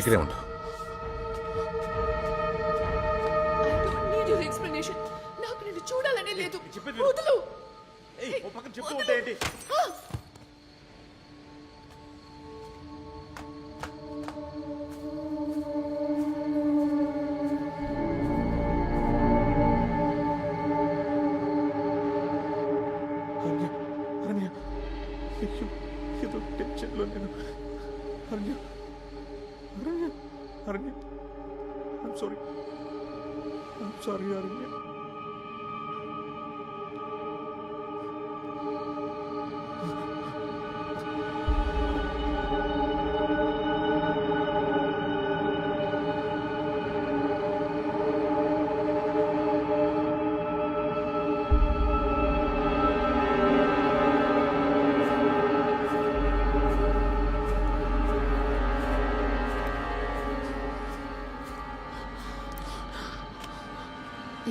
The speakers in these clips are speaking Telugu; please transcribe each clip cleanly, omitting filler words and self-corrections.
ఇక్కడే ఉండు. నాకు నిన్ను చూడాలనే లేదు. వదులు. ఓ పక్కన చెప్తూ ఉంటే ఏంటి? ఏదో టెన్షన్లో నేను అరణ్య అరణ్య అరణ్య ఐమ్ సారీ అరణ్య.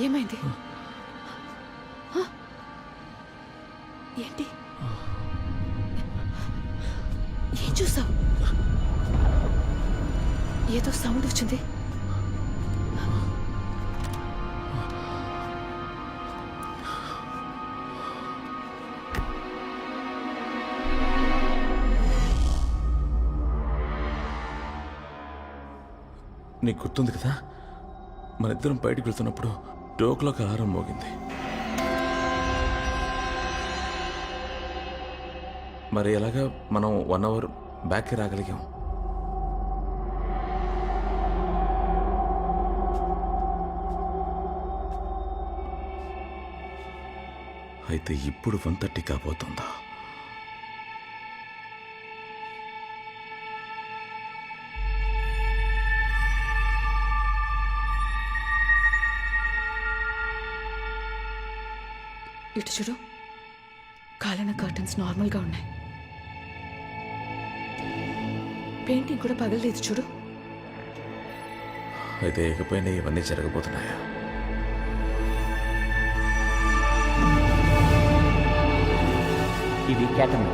ఏమైంది? ఏంటి? ఏం చూసావు? ఏదో సౌండ్ వచ్చింది. నీకు గుర్తుంది కదా, మన ఇద్దరం బయటకు వెళ్తున్నప్పుడు డోక్లోకి అలారం మోగింది. మరి ఎలాగా మనం 1 అవర్ బ్యాక్కి రాగలిగాం? అయితే ఇప్పుడు 1:30 కాబోతుందా? ఇటు చూడు, కాలిన కర్టన్స్ నార్మల్గా ఉన్నాయి. పెయింటింగ్ కూడా పగలలేదు చూడు. అయితే ఇకపైన ఇవన్నీ జరగబోతున్నాయా? ఇది క్యాటమిన్.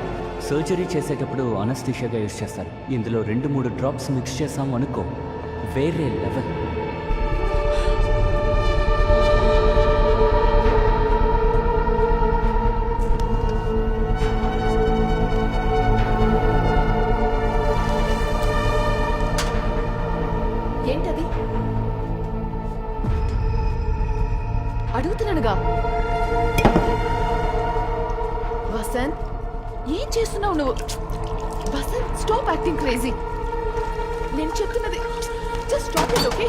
సర్జరీ చేసేటప్పుడు అనస్థీషియాగా యూజ్ చేస్తారు. ఇందులో 2-3 డ్రాప్స్ మిక్స్ చేసాము అనుకో, వేరే లెవెల్. ఏంటది? అడుగుతున్నానుగా. వసంత్, ఏం చేస్తున్నావు నువ్వు? Vasanth, stop acting crazy. నేను చెప్తున్నది జస్ట్ స్టాప్ ఇట్, ఓకే?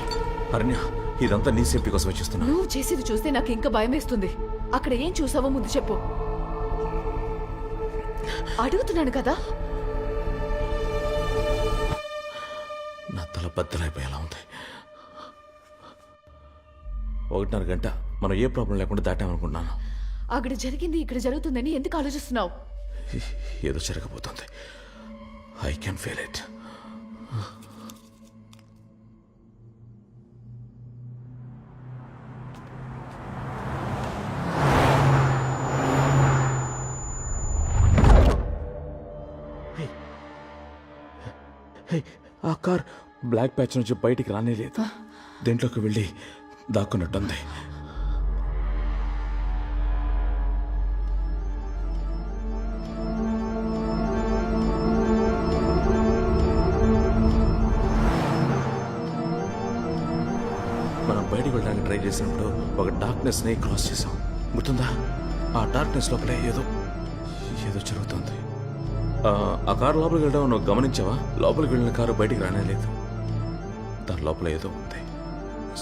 అరణ్య, ఇదంతా నీ సేఫ్టీ కోసం చేస్తున్నా. నువ్వు చేసేది చూస్తే నాకు ఇంకా భయం వేస్తుంది. అక్కడ ఏం చూసావో ముందు చెప్పు. అడుగుతున్నాను కదా. నా తల బద్దలైపోయేలా ఉంది. 1:30 గంట మనం ఏ ప్రాబ్లం లేకుండా దాటామనుకుంటున్నాను. అక్కడ జరిగింది ఇక్కడ జరుగుతుందని ఎందుకు ఆలోచిస్తున్నావు? ఏదో జరగబోతుంది. I can feel it. ఆ కార్ బ్లాక్ ప్యాచ్ నుంచి బయటికి రానేలేదు. దేంట్లోకి వెళ్ళి దాక్కున్నట్టుంది. మనం బయటికి వెళ్ళడానికి ట్రై చేసినప్పుడు ఒక డార్క్నెస్ని క్రాస్ చేసాం, గుర్తుందా? ఆ డార్క్నెస్ లోపలే ఏదో జరుగుతుంది. ఆ కారు లోపలికి వెళ్ళడం నువ్వు గమనించావా? లోపలికి వెళ్ళిన కారు బయటికి రానేలేదు. దాని లోపల ఏదో ఉంది.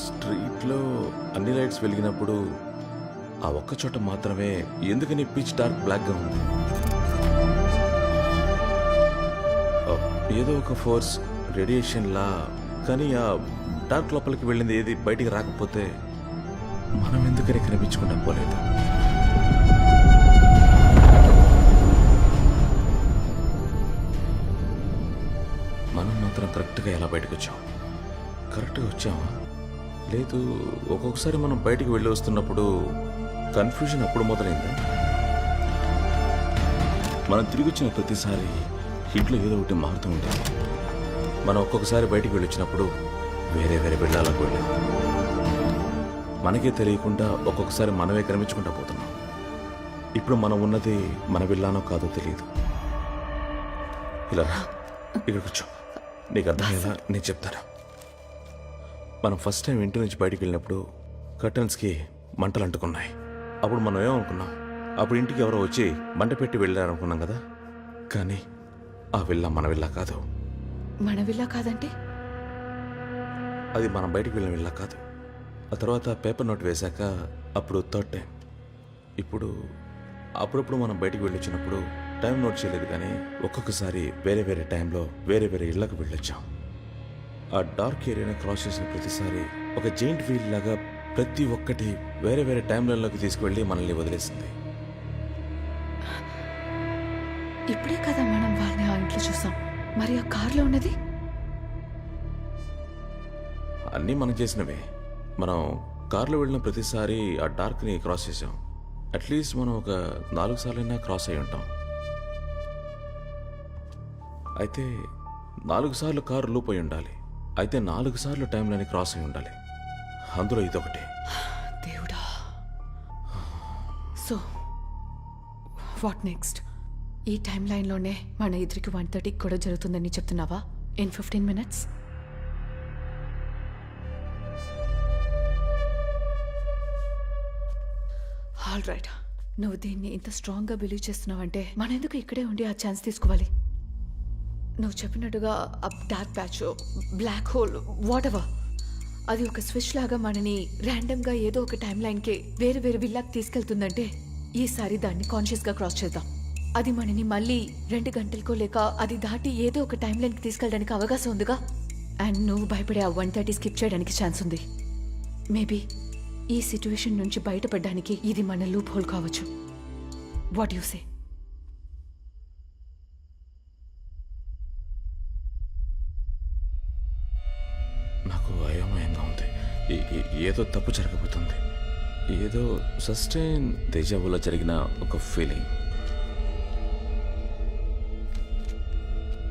స్ట్రీట్లో అన్ని లైట్స్ వెలిగినప్పుడు ఆ ఒక్క చోట మాత్రమే ఎందుకని పిచ్ డార్క్ బ్లాక్గా ఉంది. ఏదో ఒక ఫోర్స్, రేడియేషన్లా. కానీ ఆ డార్క్ లోపలికి వెళ్ళింది ఏది బయటికి రాకపోతే మనం ఎందుకని కనిపించకుండా పోలేదు? మనం మాత్రం కరెక్ట్గా ఎలా బయటకు వచ్చాం? కరెక్ట్గా వచ్చామా? లేదు, ఒక్కొక్కసారి మనం బయటికి వెళ్ళి వస్తున్నప్పుడు కన్ఫ్యూజన్ అప్పుడు మొదలైందా? మనం తిరిగి వచ్చిన ప్రతిసారి ఇంట్లో ఏదో ఒకటి మారుతూ ఉంటుంది. మనం ఒక్కొక్కసారి బయటికి వెళ్ళొచ్చినప్పుడు వేరే వేరే వెళ్ళాలకు వెళ్ళాం. మనకే తెలియకుండా ఒక్కొక్కసారి మనమే క్రమించుకుంటా పోతున్నాం. ఇప్పుడు మనం ఉన్నది మన వెళ్ళానో కాదో తెలియదు. ఇలా రా, ఇక్కడ కూర్చో. నీకు అర్థమయ్యేలా నేను చెప్తాను. మనం ఫస్ట్ టైం ఇంటి నుంచి బయటికి వెళ్ళినప్పుడు కర్టన్స్కి మంటలు అంటుకున్నాయి. అప్పుడు మనం ఏమనుకున్నాం? అప్పుడు ఇంటికి ఎవరో వచ్చి మంట పెట్టి వెళ్ళారనుకున్నాం కదా. కానీ ఆ విల్లా మన విల్లా కాదు. మన విల్లా కాదంటే? అది మనం బయటికి వెళ్ళిన విల్లా కాదు. ఆ తర్వాత పేపర్ నోట్ వేశాక అప్పుడు థర్డ్ టైం. ఇప్పుడు అప్పుడప్పుడు మనం బయటికి వెళ్ళొచ్చినప్పుడు టైం నోట్ చేయలేదు, కానీ ఒక్కొక్కసారి వేరే వేరే టైంలో వేరే వేరే ఇళ్లకు వెళ్ళొచ్చాం. ఆ డార్క్ ఏరియాని క్రాస్ చేసిన ప్రతిసారి ఒక జెయింట్ వీల్ లాగా ప్రతి ఒక్కటి వేరే వేరే టైంలలోకి తీసుకువెళ్ళి మనల్ని వదిలేసింది. ఇప్పుడే కదా మనం వాళ్ళని ఆ ఇంట్లో చూసాం. మరి ఆ కార్లో ఉన్నది? అన్నీ మనం చేసినవే. మనం కార్లో వెళ్ళిన ప్రతిసారి ఆ డార్క్ని క్రాస్ చేసాం. అట్లీస్ట్ మనం ఒక 4 సార్లైనా క్రాస్ అయి ఉంటాం. అయితే 4 సార్లు కారు లూప్ అయి ఉండాలి. అయితే 4 సార్లు టైంలోని క్రాస్ అయి ఉండాలి. అందులో ఇదొకటి. దేవుడా. So what next? ఈ టైం లైన్లోనే మన ఇద్దరికి 1:30 కూడా జరుగుతుందని చెప్తున్నావా? In 15 minutes? All right. నువ్వు దీన్ని ఇంత స్ట్రాంగ్గా బిలీవ్ చేస్తున్నావంటే మనం ఎందుకు ఇక్కడే ఉండి ఆ ఛాన్స్ తీసుకోవాలి? నువ్వు చెప్పినట్టుగా ఆ dark patch, black hole, whatever, అది ఒక స్విచ్ లాగా మనని ర్యాండమ్గా ఏదో ఒక టైం లైన్కి వేరే వేరే విల్లాకి తీసుకెళ్తుందంటే ఈసారి దాన్ని కాన్షియస్గా క్రాస్ చేద్దాం. అది మనని మళ్ళీ 2 గంటలకో లేక అది దాటి ఏదో ఒక టైం లైన్కి తీసుకెళ్ళడానికి అవకాశం ఉందిగా. అండ్ నువ్వు భయపడే ఆ 1:30 స్కిప్ చేయడానికి ఛాన్స్ ఉంది. మేబీ ఈ సిచ్యువేషన్ నుంచి బయటపడడానికి ఇది మన లూప్ హోల్ కావచ్చు. What you say? నాకు అయోమయంగా ఉంది. ఏదో తప్పు జరగబోతుంది. ఏదో సస్టైన్ దేజావులో జరిగిన ఒక ఫీలింగ్.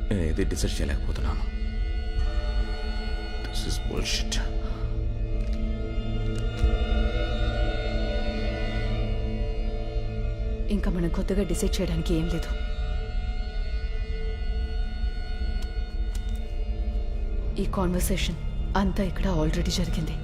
నేను ఏది డిసైడ్ చేయలేకపోతున్నాను. This is bullshit. ఇంకా మనం కొత్తగా డిసైడ్ చేయడానికి ఏం లేదు. ఈ కాన్వర్సేషన్ అంతా ఇక్కడ ఆల్రెడీ జరిగింది.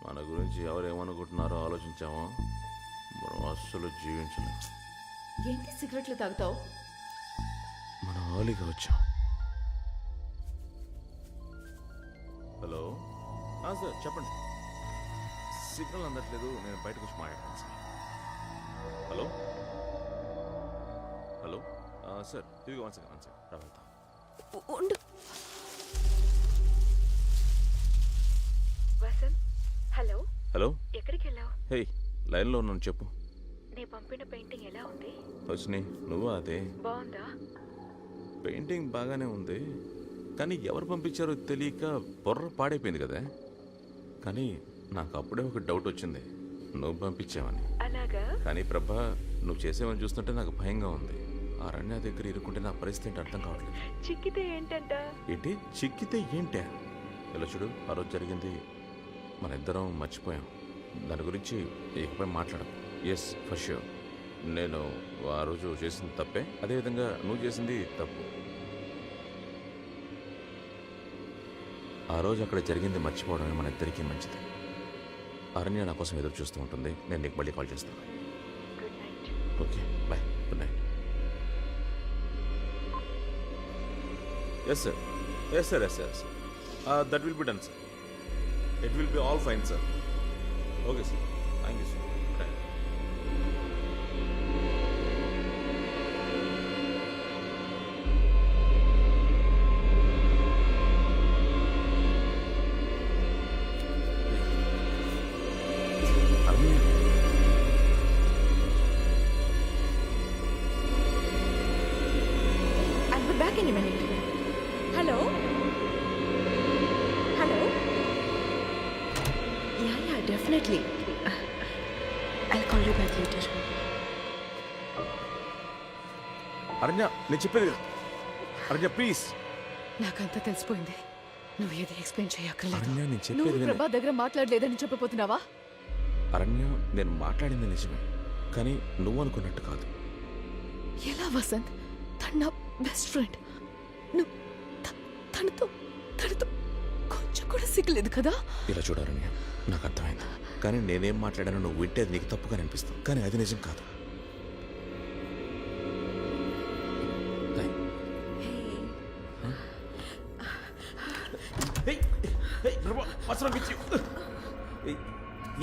మన గురించి ఎవరేమనుకుంటున్నారో ఆలోచించామో మనం అస్సలు జీవించలేం. ఏంటి సిగరెట్లు తాగుతావు? మనం ఆలీగా వచ్చాం. హలో సార్, చెప్పండి. సిగ్నల్ అందట్లేదు, నేను బయటకు వచ్చి మాట్లాడతాను సార్. హలో హలో సార్, ఇదిగో 1 సెకండ్ సార్, రా వెళ్తాం. ఉండు. వసంత్, హలో. హలో, ఎక్కడికి వెళ్ళావు? హే, లైన్లో ఉన్నాను, చెప్పు. నీ పంపిన పెయింటింగ్ ఎలా ఉంది? వచ్చినాయి. నువ్వు అదే బాగుందా? పెయింటింగ్ బాగానే ఉంది, కానీ ఎవరు పంపించారో తెలియక బొర్ర పాడైపోయింది కదా. కానీ నాకు అప్పుడే ఒక డౌట్ వచ్చింది, నువ్వు పంపించావని. అలాగా? కానీ ప్రభా, నువ్వు చేసేవని చూస్తుంటే నాకు భయంగా ఉంది. ఆ రణ్య దగ్గర ఇరుక్కుంటే నా పరిస్థితి ఏంటి అర్థం కావట్లేదు. చిక్కితే ఏంటంట? ఏంటి చిక్కితే ఏంటే? ఇలా చూడు, ఆ రోజు జరిగింది మన ఇద్దరం మర్చిపోయాం. దాని గురించి ఇకపై మాట్లాడం. Yes, for sure. నేను ఆ రోజు చేసింది తప్పే, అదేవిధంగా నువ్వు చేసింది తప్పు. ఆ రోజు అక్కడ జరిగింది మర్చిపోవడమే మన ఇద్దరికీ మంచిది. అరణ్య నా కోసం ఎదురు చూస్తూ ఉంటుంది. నేను నీకు మళ్ళీ కాల్ చేస్తాను. Okay, bye, good night. Yes sir, yes sir, yes sir. That will be done sir. It will be all fine sir. Okay sir, thank you sir. I'll be back in a minute. Hello? Hello? Yeah, definitely. I'll call you back later. అరణ్య, నేను చెప్పేది అరణ్య, ప్లీజ్. నాకంతా తెలిసిపోయింది. నువ్వు ఏది ఎక్స్ప్లెయిన్ చేయక్కర్లేదు. అరణ్య, నేను చెప్పేది నువ్వు విను. ప్రభా దగ్గర మాట్లాడలేదని చెప్పబోతున్నావా? అరణ్య, నేను మాట్లాడింది నిజమే, కానీ నువ్వు అనుకున్నట్టు కాదు. ఎలా వసంత్? తను నా బెస్ట్ ఫ్రెండ్. నువ్వు తనతో కొంచెం కూడా సిగ్గలేదు కదా? ఇలా చూడారని నాకు అర్థమైంది, కానీ నేనేం మాట్లాడానో నువ్వు వింటే అది నీకు తప్పుగా అనిపిస్తుంది, కానీ అది నిజం కాదు.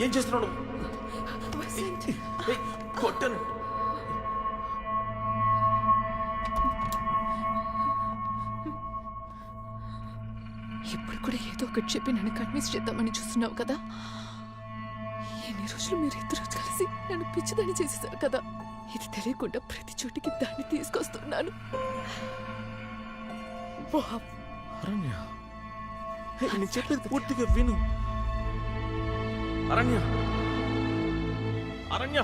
ఏం చేస్తున్నావు? వసంత్, కొట్టను. ఇప్పుడు కూడా ఏదో ఒకటి చెప్పి నన్ను కన్విన్స్ చేద్దామని చూస్తున్నావు కదా? ఎన్ని రోజులు మీరు ఇద్దరు కలిసి నన్ను పిచ్చిదాన్ని చేసేసారు కదా? ఇది తెలియకుండా ప్రతి చోటికి దాన్ని తీసుకొస్తున్నాను. అరణ్య, నేను చెప్పేది పూర్తిగా విను. అరణ్య, అరణ్య.